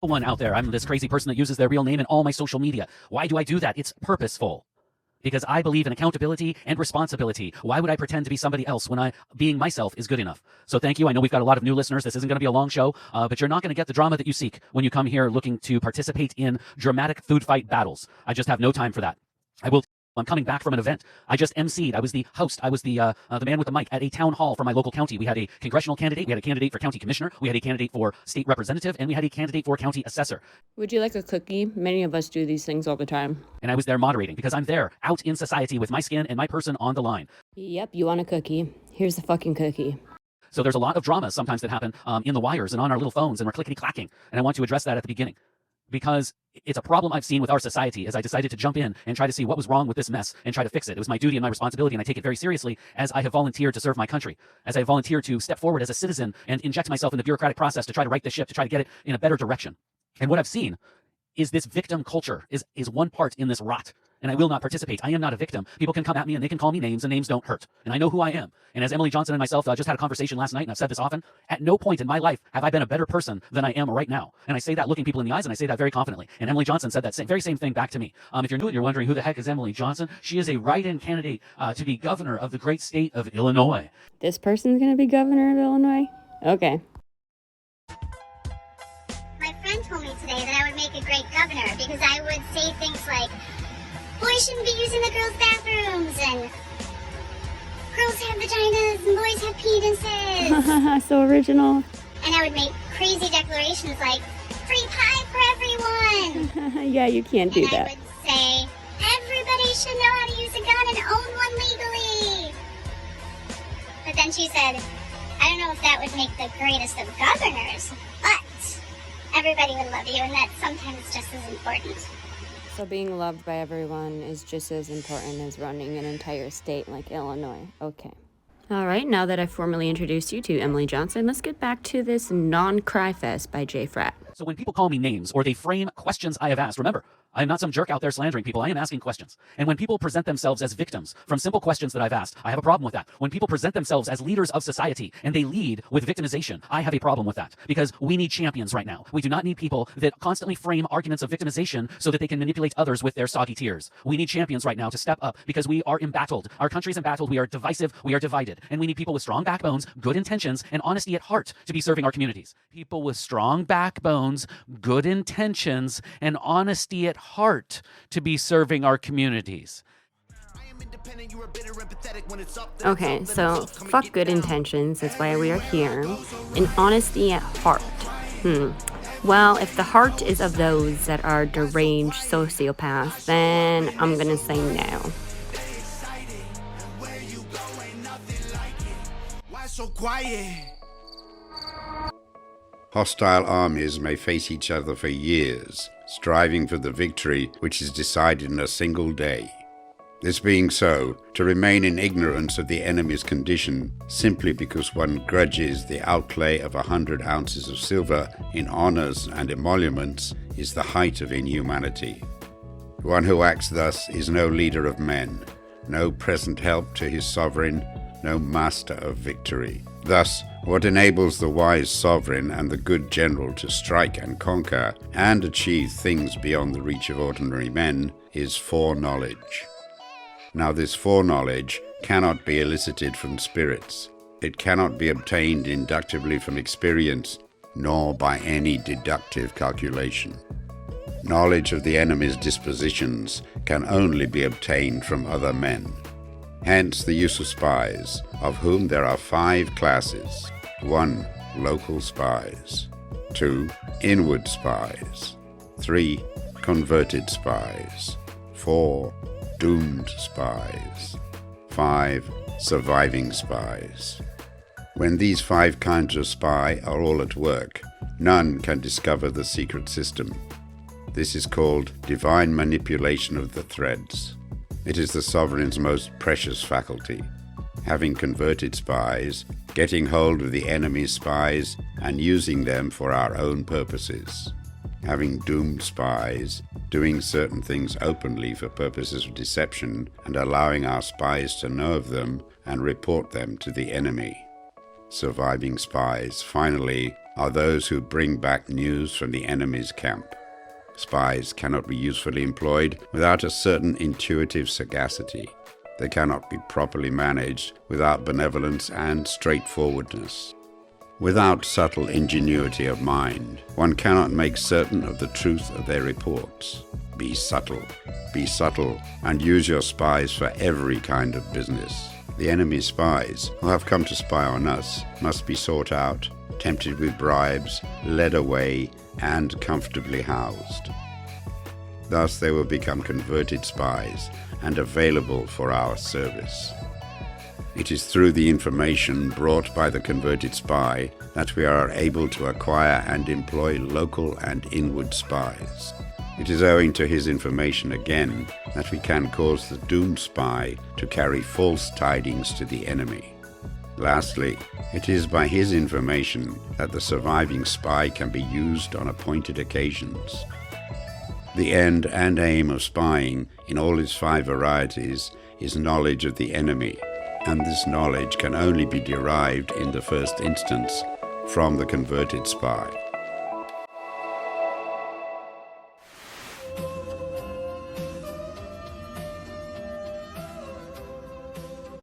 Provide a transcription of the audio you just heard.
one out there. I'm this crazy person that uses their real name in all my social media. Why do I do that? It's purposeful. Because I believe in accountability and responsibility. Why would I pretend to be somebody else when being myself is good enough? So thank you. I know we've got a lot of new listeners. This isn't going to be a long show, but you're not going to get the drama that you seek when you come here looking to participate in dramatic food fight battles. I just have no time for that. I'm coming back from an event. I just emceed. I was the host. I was the man with the mic at a town hall for my local county. We had a congressional candidate. We had a candidate for county commissioner. We had a candidate for state representative. And we had a candidate for county assessor. Would you like a cookie? Many of us do these things all the time. And I was there moderating because I'm there out in society with my skin and my person on the line. Yep, you want a cookie. Here's the fucking cookie. So there's a lot of dramas sometimes that happen in the wires and on our little phones, and we're clickety-clacking. And I want to address that at the beginning, because it's a problem I've seen with our society as I decided to jump in and try to see what was wrong with this mess and try to fix it. It was my duty and my responsibility, and I take it very seriously as I have volunteered to serve my country, as I have volunteered to step forward as a citizen and inject myself in the bureaucratic process to try to right the ship, to try to get it in a better direction. And what I've seen is this victim culture is one part in this rot, and I will not participate. I am not a victim. People can come at me and they can call me names, and names don't hurt. And I know who I am. And as Emily Johnson and myself just had a conversation last night, and I've said this often, at no point in my life have I been a better person than I am right now. And I say that looking people in the eyes, and I say that very confidently. And Emily Johnson said that very same thing back to me. If you're new and you're wondering who the heck is Emily Johnson, she is a write-in candidate to be governor of the great state of Illinois. This person's going to be governor of Illinois? Okay. My friend told me today that I would make a great governor because I would say things like, boys shouldn't be using the girls' bathrooms, and girls have vaginas and boys have penises. So original. And I would make crazy declarations like, free pie for everyone. Yeah, you can't do that. I would say, everybody should know how to use a gun and own one legally. But then she said, I don't know if that would make the greatest of governors, but everybody would love you, and that's sometimes just as important. So being loved by everyone is just as important as running an entire state like Illinois. Okay. All right, now that I've formally introduced you to Emily Johnson, let's get back to this non-cry fest by Jay Fratt. So when people call me names or they frame questions I have asked, remember, I am not some jerk out there slandering people. I am asking questions. And when people present themselves as victims from simple questions that I've asked, I have a problem with that. When people present themselves as leaders of society and they lead with victimization, I have a problem with that, because we need champions right now. We do not need people that constantly frame arguments of victimization so that they can manipulate others with their soggy tears. We need champions right now to step up, because we are embattled. Our country's embattled. We are divisive. We are divided. And we need people with strong backbones, good intentions, and honesty at heart to be serving our communities. People with strong backbones, good intentions, and honesty at heart to be serving our communities. Okay, so fuck good intentions, that's why we are here. And honesty at heart. Well, if the heart is of those that are deranged sociopaths, then I'm gonna say no. Why so quiet? Hostile armies may face each other for years, striving for the victory which is decided in a single day. This being so, to remain in ignorance of the enemy's condition simply because one grudges the outlay of 100 ounces of silver in honors and emoluments is the height of inhumanity. One who acts thus is no leader of men, no present help to his sovereign, no master of victory. Thus, what enables the wise sovereign and the good general to strike and conquer and achieve things beyond the reach of ordinary men is foreknowledge. Now this foreknowledge cannot be elicited from spirits. It cannot be obtained inductively from experience, nor by any deductive calculation. Knowledge of the enemy's dispositions can only be obtained from other men. Hence the use of spies, of whom there are 5 classes. 1. Local spies. 2. Inward spies. 3. Converted spies. 4. Doomed spies. 5. Surviving spies. When these 5 kinds of spy are all at work, none can discover the secret system. This is called divine manipulation of the threads. It is the sovereign's most precious faculty. Having converted spies, getting hold of the enemy's spies and using them for our own purposes. Having doomed spies, doing certain things openly for purposes of deception and allowing our spies to know of them and report them to the enemy. Surviving spies, finally, are those who bring back news from the enemy's camp. Spies cannot be usefully employed without a certain intuitive sagacity. They cannot be properly managed without benevolence and straightforwardness. Without subtle ingenuity of mind, one cannot make certain of the truth of their reports. Be subtle, and use your spies for every kind of business. The enemy's spies, who have come to spy on us, must be sought out, tempted with bribes, led away, and comfortably housed. Thus they will become converted spies and available for our service. It is through the information brought by the converted spy that we are able to acquire and employ local and inward spies. It is owing to his information again that we can cause the doomed spy to carry false tidings to the enemy. Lastly, it is by his information that the surviving spy can be used on appointed occasions. The end and aim of spying in all its 5 varieties is knowledge of the enemy, and this knowledge can only be derived in the first instance from the converted spy.